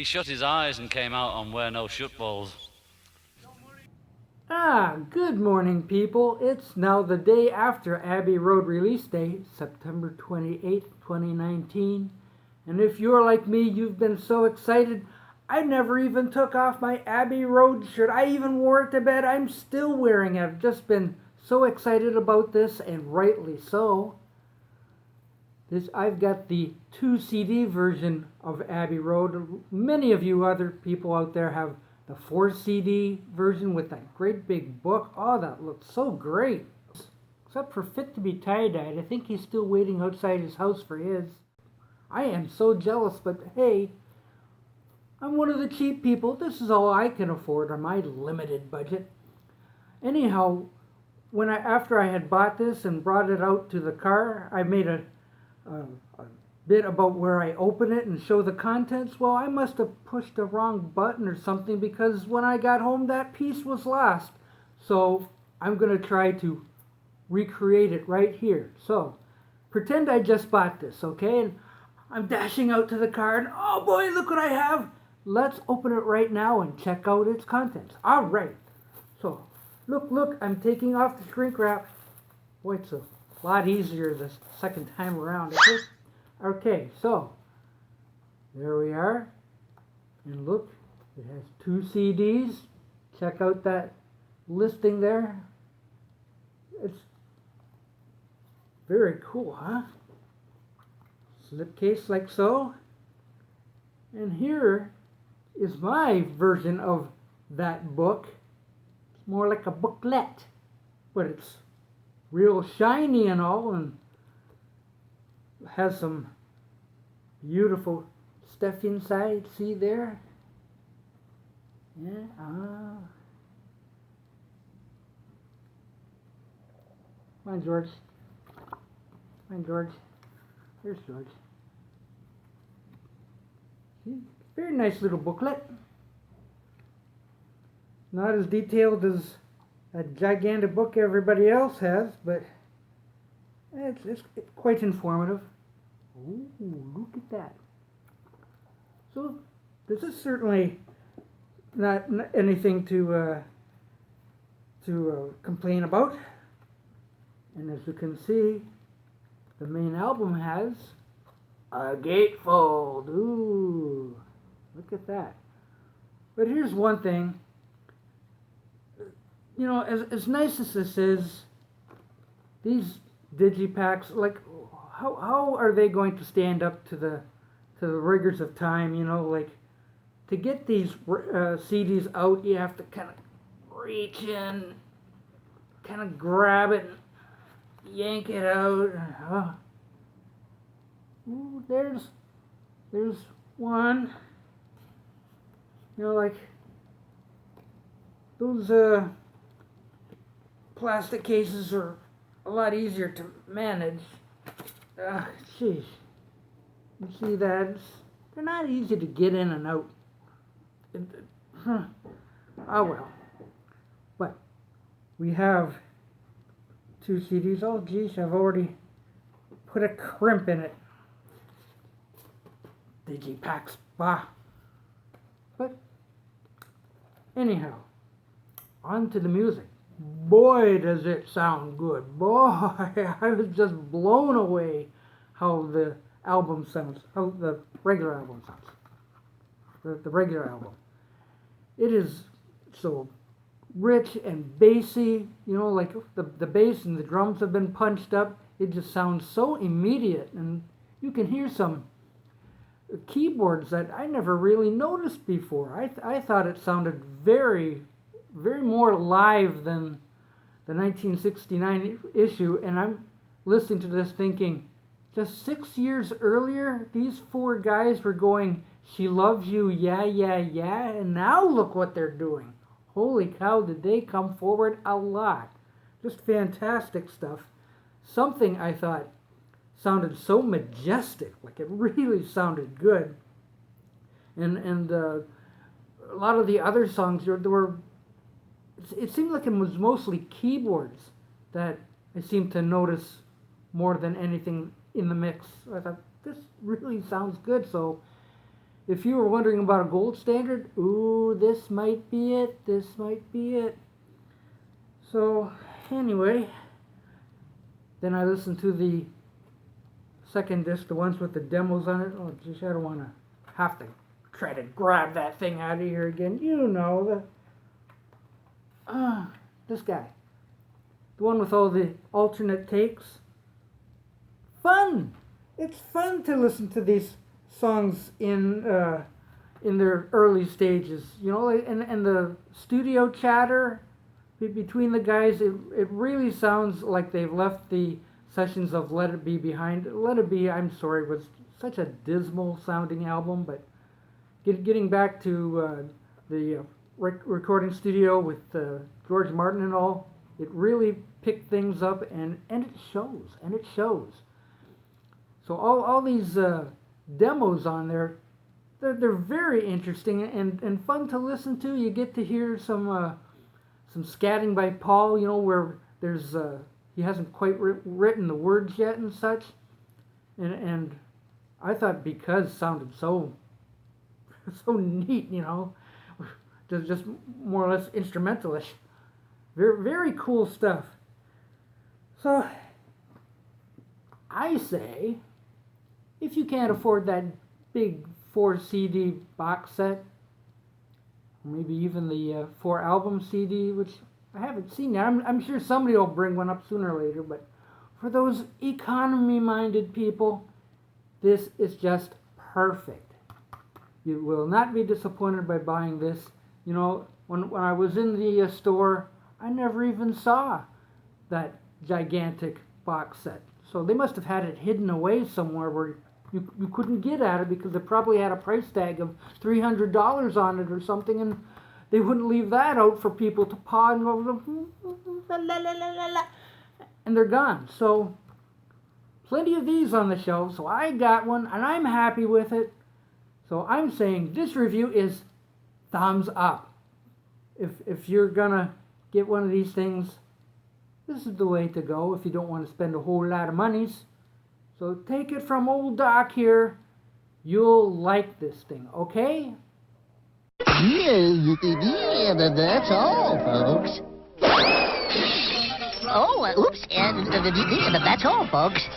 He shut his eyes and came out on Wear No Shut Balls. Good morning, people. It's now the day after Abbey Road release day, September 28th, 2019. And if you're like me, you've been so excited, I never even took off my Abbey Road shirt. I even wore it to bed. I'm still wearing it. I've just been so excited about this, and rightly so. I've got the 2 CD version of Abbey Road. Many of you other people out there have the 4 CD version with that great big book. Oh, that looks so great. Except for Fit to be Tie-Dyed. I think he's still waiting outside his house for his. I am so jealous, but hey, I'm one of the cheap people. This is all I can afford on my limited budget. Anyhow, after I had bought this and brought it out to the car, I made a bit about where I open it and show the contents. Well, I must have pushed the wrong button or something, because when I got home that piece was lost. So I'm going to try to recreate it right here. So pretend I just bought this, okay? And I'm dashing out to the car and oh boy, look what I have. Let's open it right now and check out its contents. All right. So look, I'm taking off the shrink wrap. Boy, it's a lot easier the second time around. Okay, so there we are. And look, it has 2 CDs. Check out that listing there. It's very cool, huh? Slipcase like so. And here is my version of that book. It's more like a booklet, but it's real shiny and all, and has some beautiful stuff inside. See there? Yeah. Come on, George. Come on, George. There's George. See? Very nice little booklet. Not as detailed as a gigantic book everybody else has, but it's quite informative. Ooh, look at that. So this is certainly not anything to complain about. And as you can see, the main album has a gatefold. Ooh, look at that. But here's one thing. You know, as nice as this is, these digipacks, like, how are they going to stand up to the rigors of time? You know, like, to get these CDs out, you have to kind of reach in, kind of grab it, and yank it out. Ooh, there's one. You know, like those plastic cases are a lot easier to manage. Jeez. You see that? They're not easy to get in and out. Oh well. But we have 2 CDs. Oh geez, I've already put a crimp in it. Digipacks, bah. But anyhow, on to the music. Boy, does it sound good. Boy, I was just blown away how the album sounds, how the regular album sounds. The regular album. It is so rich and bassy, you know, like the bass and the drums have been punched up. It just sounds so immediate, and you can hear some keyboards that I never really noticed before. I thought it sounded very more live than the 1969 issue, and I'm listening to this thinking, just 6 years earlier, these 4 guys were going, "She loves you, yeah, yeah, yeah," and now look what they're doing. Holy cow, did they come forward a lot. Just fantastic stuff. Something I thought sounded so majestic, like it really sounded good. And a lot of the other songs, there were, it seemed like it was mostly keyboards that I seemed to notice more than anything in the mix. I thought, this really sounds good. So if you were wondering about a gold standard, ooh, this might be it. This might be it. So, anyway, then I listened to the second disc, the ones with the demos on it. Oh, geez, I don't want to have to try to grab that thing out of here again. You know, this guy. The one with all the alternate takes. Fun! It's fun to listen to these songs in their early stages. You know, and the studio chatter between the guys, it really sounds like they've left the sessions of Let It Be behind. Let It Be, I'm sorry, was such a dismal sounding album, but getting back to the recording studio with George Martin and all, it really picked things up, and it shows. So all these demos on there, they're very interesting and fun to listen to. You get to hear some scatting by Paul, you know, where there's he hasn't quite written the words yet and such, and I thought Because sounded so neat, you know, just more or less instrumentalish. Very, very cool stuff. So I say, if you can't afford that big 4 CD box set, or maybe even the 4 album CD, which I haven't seen yet. I'm sure somebody will bring one up sooner or later, but for those economy-minded people, this is just perfect. You will not be disappointed by buying this. You know, when I was in the store, I never even saw that gigantic box set. So they must have had it hidden away somewhere where you couldn't get at it, because it probably had a price tag of $300 on it or something, and they wouldn't leave that out for people to paw and go, and they're gone. So plenty of these on the shelf, so I got one, and I'm happy with it. So I'm saying this review is thumbs up. If you're gonna get one of these things, this is the way to go if you don't want to spend a whole lot of monies. So take it from old Doc here. You'll like this thing, okay? Yeah, that's all, folks. Oh, oops, that's all, folks.